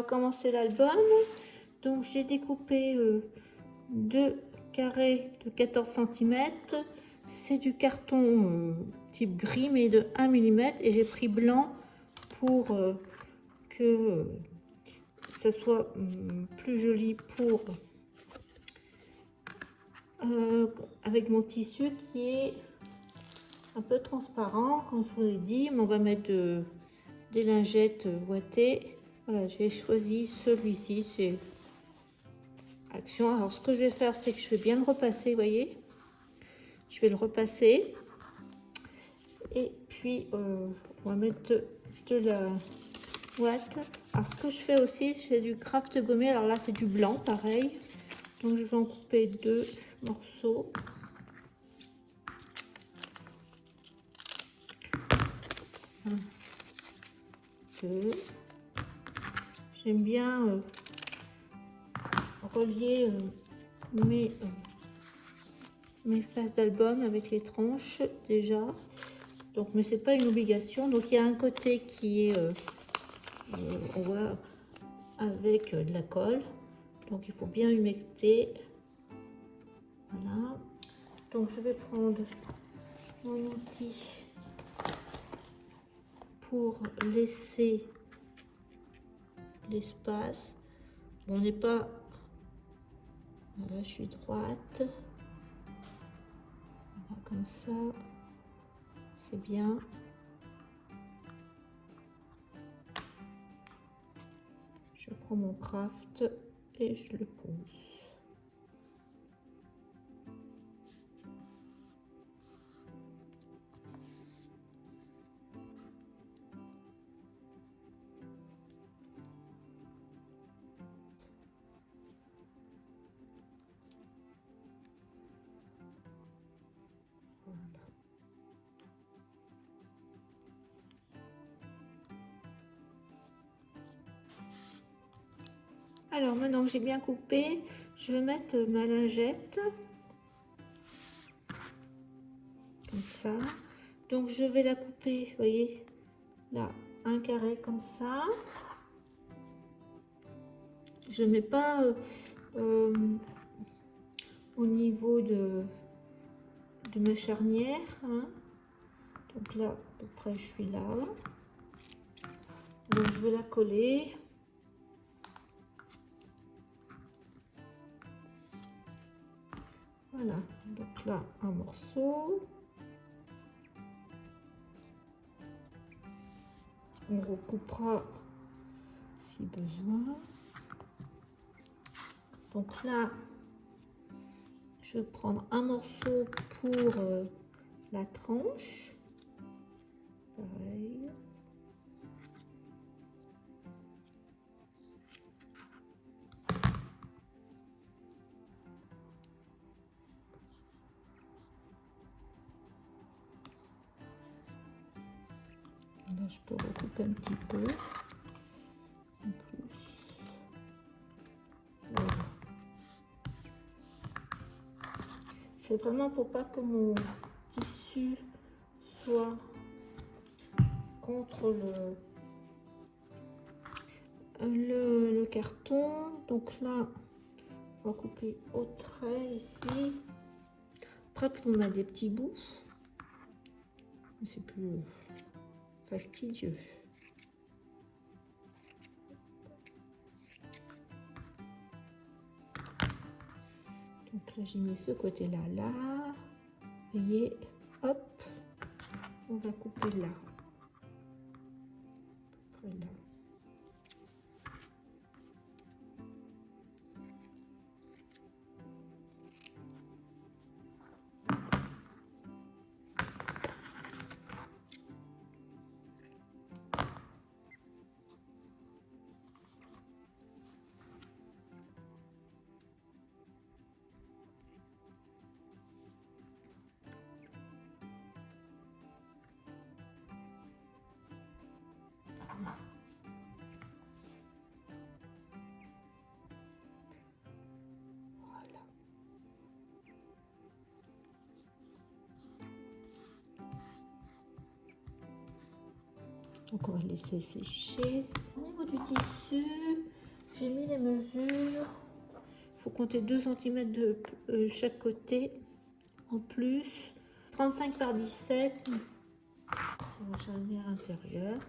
va commencer l'album. Donc j'ai découpé deux carrés de 14 cm. C'est du carton type gris mais de 1 mm et j'ai pris blanc pour que ça soit plus joli pour avec mon tissu qui est un peu transparent comme je vous l'ai dit, mais on va mettre des lingettes ouatées. Voilà, j'ai choisi celui-ci, c'est Action. Alors ce que je vais faire, c'est que je vais bien le repasser, vous voyez, je vais le repasser et puis on va mettre de la ouate. Alors ce que je fais aussi, c'est du craft gommé. Alors là c'est du blanc pareil, donc je vais en couper deux morceaux. Un, deux. J'aime bien relier mes faces d'album avec les tranches déjà. Donc mais c'est pas une obligation. Donc il y a un côté qui est on voit avec de la colle, donc il faut bien humecter. Voilà, donc je vais prendre mon outil pour laisser l'espace. Bon, on n'est pas, voilà, je suis droite, voilà, comme ça c'est bien. Je prends mon craft et je le pose. Alors maintenant que j'ai bien coupé, je vais mettre ma lingette comme ça. Donc je vais la couper, vous voyez, là, un carré comme ça. Je ne mets pas au niveau de ma charnière, hein. Donc là, à peu près, je suis là. Donc je vais la coller. Voilà, donc là, un morceau. On recoupera si besoin. Donc là, je vais prendre un morceau pour la tranche. Pareil. Là, je peux recouper un petit peu. En plus. Voilà. C'est vraiment pour pas que mon tissu soit contre le carton. Donc là, on va couper au trait ici. Après, pour mettre des petits bouts, c'est plus fastidieux. Donc là, j'ai mis ce côté-là, là. Vous voyez, hop, on va couper là. Voilà. Donc on va laisser sécher. Au niveau du tissu, j'ai mis les mesures. Il faut compter 2 cm de chaque côté. En plus, 35 par 17. On va changer à l'intérieur.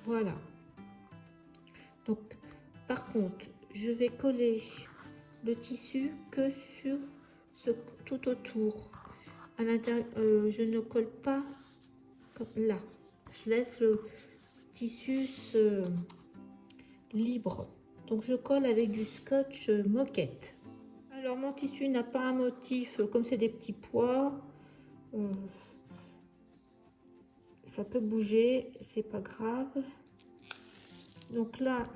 Voilà. Donc, par contre, je vais coller le tissu que sur ce tout autour. À l'intérieur, je ne colle pas comme là. Je laisse le tissu libre. Donc, je colle avec du scotch moquette. Alors, mon tissu n'a pas un motif, comme c'est des petits pois. Ça peut bouger, c'est pas grave. Donc là,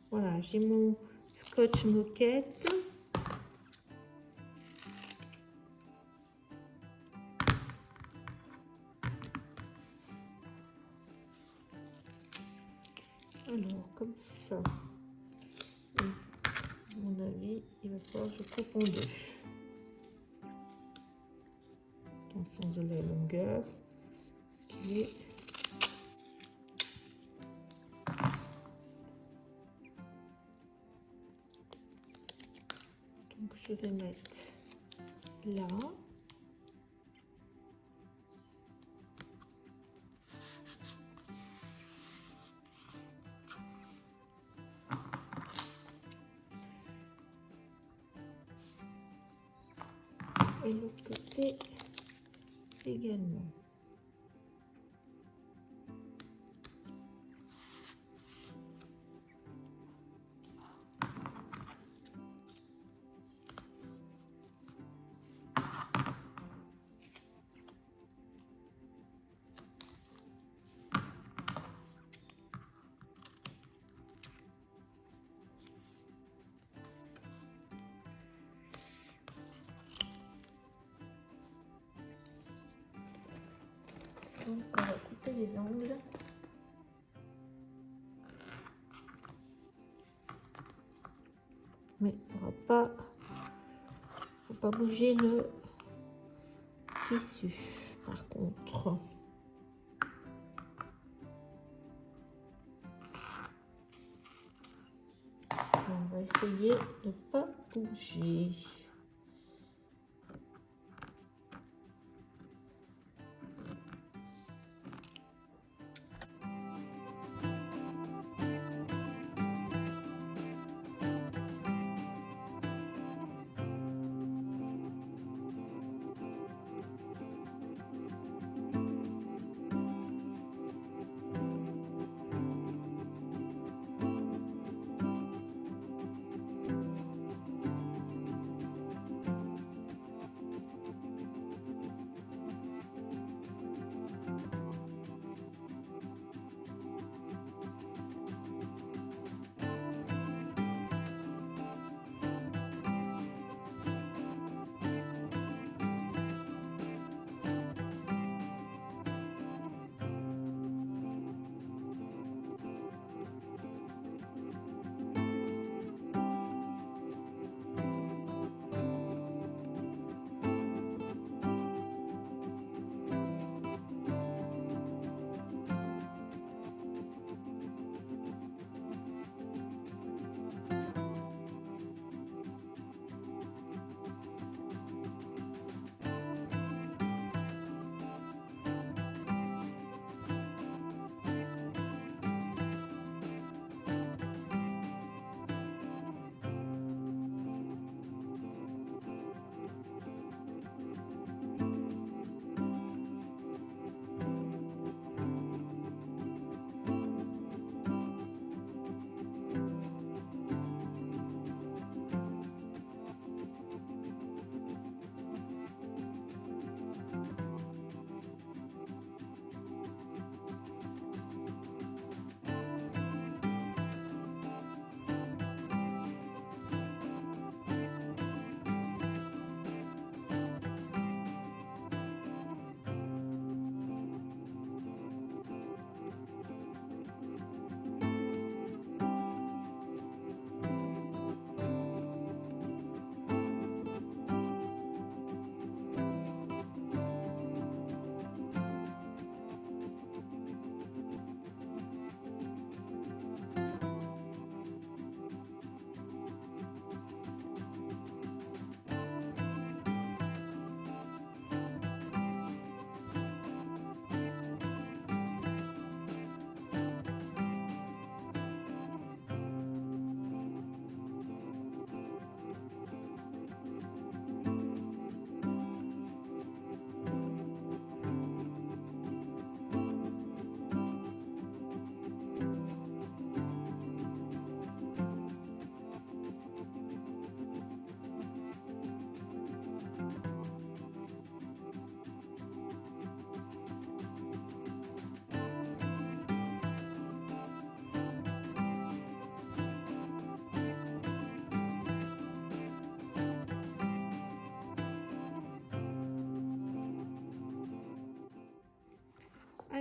voilà, j'ai mon scotch moquette. Alors, comme ça. Et, à mon avis, il va falloir que je coupe en deux. Dans le sens de la longueur. Ce qui est... Donc, je vais mettre là. Et l'autre côté également. Donc on va couper les angles. Mais il ne faut pas bouger le tissu. Par contre, on va essayer de ne pas bouger.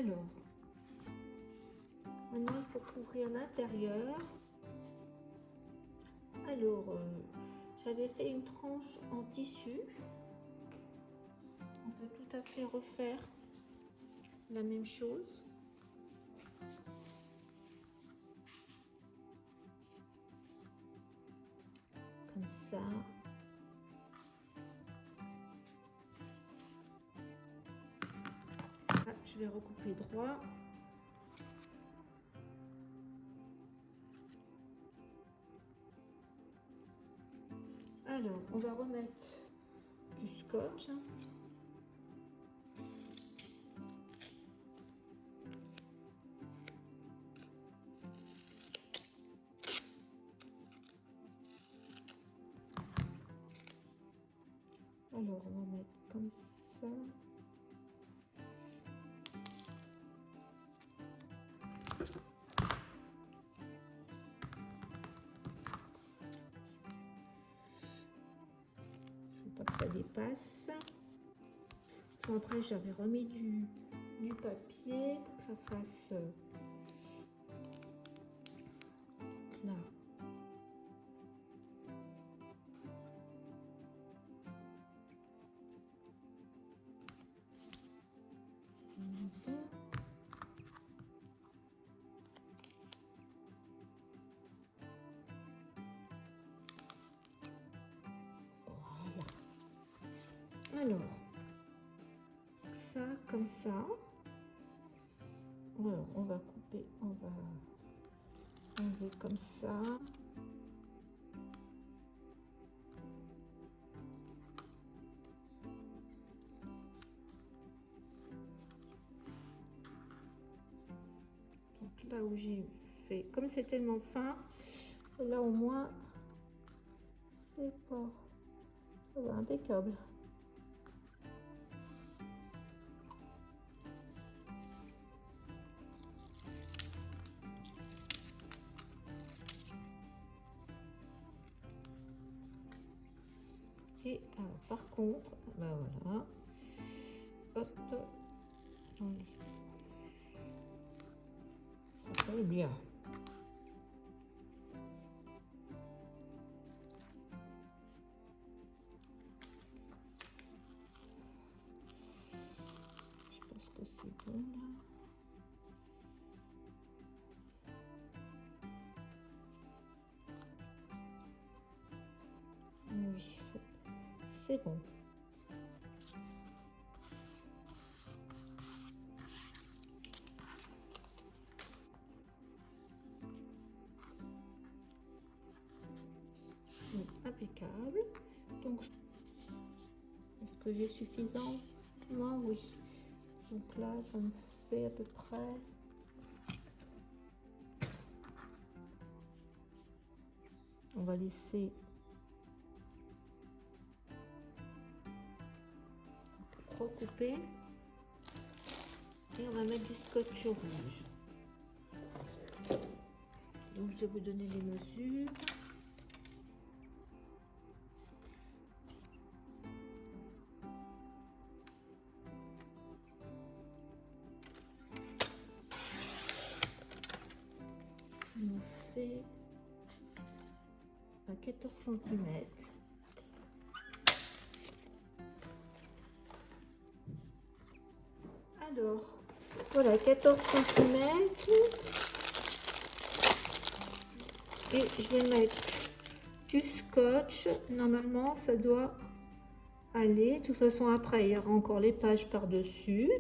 Alors, maintenant il faut couvrir l'intérieur. Alors, j'avais fait une tranche en tissu. On peut tout à fait refaire la même chose. Comme ça. Ah, je vais recouper droit. Alors, on va remettre du scotch. Alors, on va mettre comme ça. Je veux pas que ça dépasse. Après, j'avais remis du papier pour que ça fasse là. Voilà. Alors, ça comme ça. Alors, on va couper, on va enlever comme ça. Donc là où j'ai fait, comme c'est tellement fin, là au moins c'est pas, ça va, impeccable. Et alors, par contre, ben voilà, hop, ça fait bien. Je pense que c'est bon là. Oui, c'est bon. Donc, impeccable. Donc, est-ce que j'ai suffisamment? Oui. Donc là, ça me fait à peu près. On va laisser recouper et on va mettre du scotch rouge. Donc, je vais vous donner les mesures. On fait à 14 cm. Alors, voilà, 14 cm. Et je vais mettre du scotch. Normalement, ça doit aller. De toute façon, après, il y aura encore les pages par-dessus.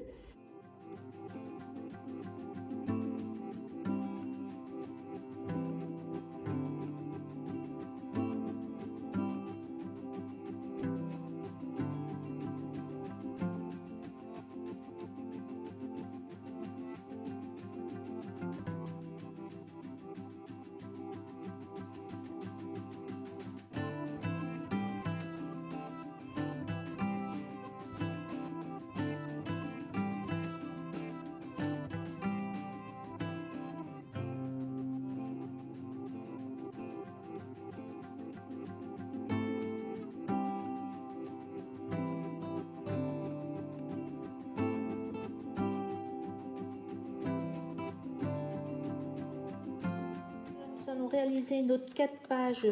allons réaliser nos 4 pages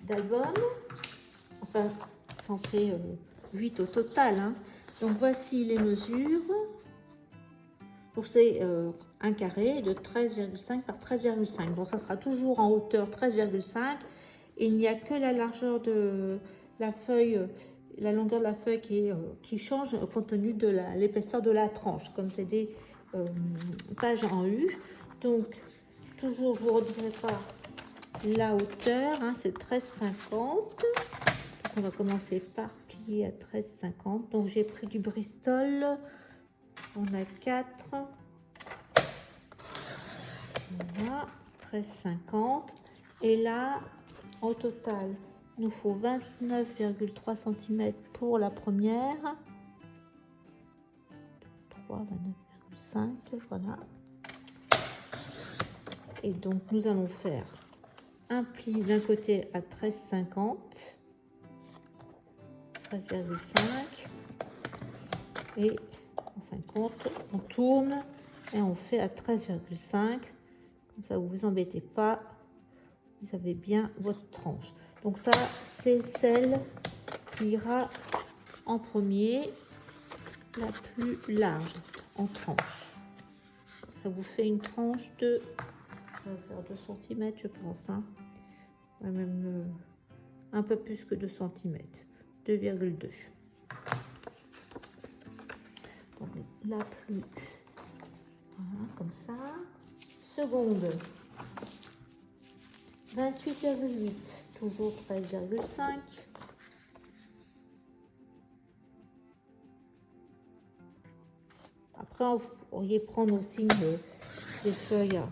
d'album. Enfin, ça en fait 8 au total, hein. Donc voici les mesures. Donc c'est un carré de 13,5 par 13,5. Bon, ça sera toujours en hauteur 13,5. Il n'y a que la largeur de la feuille, la longueur de la feuille qui change compte tenu de l'épaisseur de la tranche, comme c'est des pages en U. Donc, toujours, je vous redirai pas la hauteur, hein, c'est 13,50. Donc, on va commencer par plier à 13,50. Donc, j'ai pris du Bristol. On a 4. Voilà, 13,50. Et là, au total, il nous faut 29,3 cm pour la première. 3, 29,5, voilà. Et donc, nous allons faire un pli d'un côté à 13,50. 13,5. Et en fin de compte, on tourne et on fait à 13,5. Comme ça, vous vous embêtez pas. Vous avez bien votre tranche. Donc ça, c'est celle qui ira en premier, la plus large en tranche. Ça vous fait une tranche de, ça va faire 2 cm, je pense, hein. Ouais, même un peu plus que 2 cm, 2,2. Donc la plus, voilà, comme ça. Seconde, 28,8, toujours 13,5. Après, vous pourriez prendre aussi des feuilles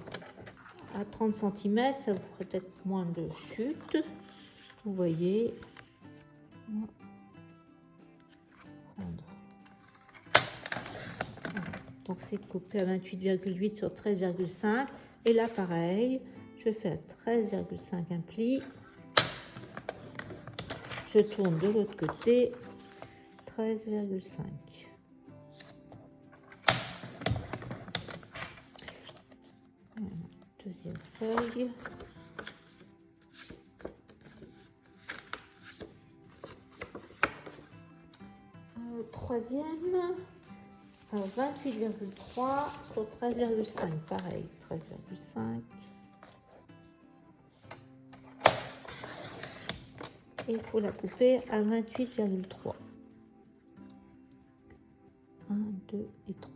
à 30 cm, ça vous ferait peut-être moins de chute. Vous voyez, on va prendre. Voilà. Donc c'est coupé à 28,8 sur 13,5. Et là, pareil, je fais à 13,5 un pli. Je tourne de l'autre côté, 13,5. Deuxième feuille. Troisième, 28,3 sur 13,5. Pareil, 13,5. Et il faut la couper à 28,3. 1, 2 et 3.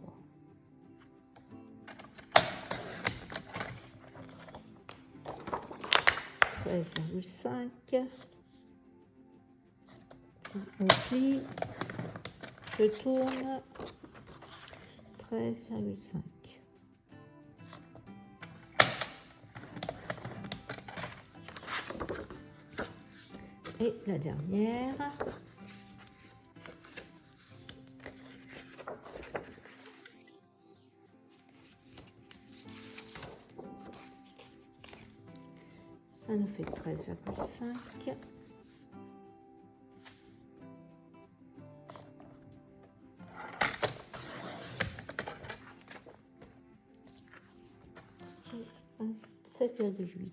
On plie, je tourne, 13,5. Et la dernière. Ça nous fait 13,5. Et 7,8.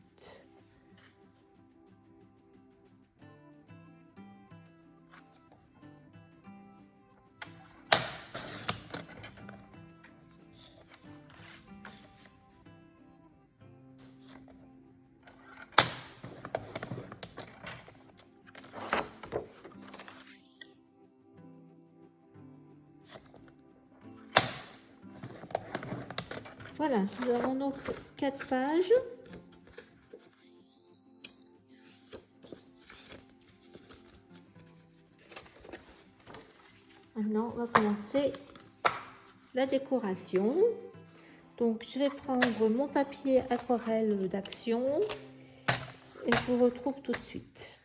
Voilà, nous avons donc 4 pages. Maintenant, on va commencer la décoration. Donc, je vais prendre mon papier aquarelle d'Action et je vous retrouve tout de suite.